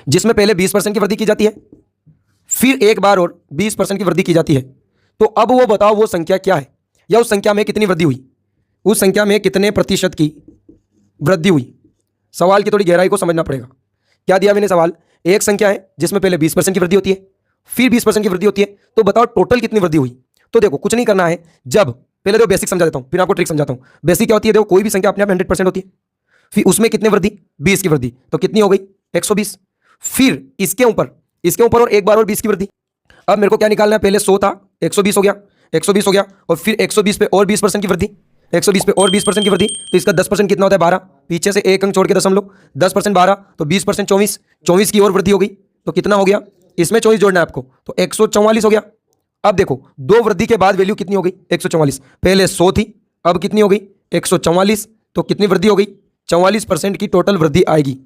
जिसमें पहले 20% की वृद्धि की जाती है, फिर एक बार और 20% की वृद्धि की जाती है। तो अब वो बताओ वो संख्या क्या है, या उस संख्या में कितनी वृद्धि हुई, उस संख्या में कितने प्रतिशत की वृद्धि हुई। सवाल की थोड़ी गहराई को समझना पड़ेगा। क्या दिया मैंने सवाल, एक संख्या है जिसमें पहले 20% की वृद्धि होती है, फिर 20% की वृद्धि होती है, तो बताओ टोटल कितनी वृद्धि हुई। तो देखो कुछ नहीं करना है, जब पहले देखो बेसिक समझा देता हूं, फिर आपको ट्रिक समझाता हूं। बेसिक क्या होती है, देखो कोई भी संख्या अपने आप 100% होती है, फिर उसमें कितनी वृद्धि, 20 की वृद्धि, तो कितनी हो गई 120। फिर इसके ऊपर और एक बार और 20 की वृद्धि। अब मेरे को क्या निकालना है, पहले 100 था 120 हो गया, 120 हो गया, और फिर 120 पे और 20% की वृद्धि, 120 पे और 20% की वृद्धि, तो इसका 10% कितना होता है 12, पीछे से एक अंक छोड़ के दशमलव, 10% 12, तो 20% 24, 24 की और वृद्धि हो गई, तो कितना हो गया, इसमें 24 जोड़ना है आपको, तो 144 हो गया। अब देखो दो वृद्धि के बाद वैल्यू कितनी हो गई 144, पहले 100 थी, अब कितनी हो गई 144, तो कितनी वृद्धि हो गई 44% की टोटल वृद्धि आएगी।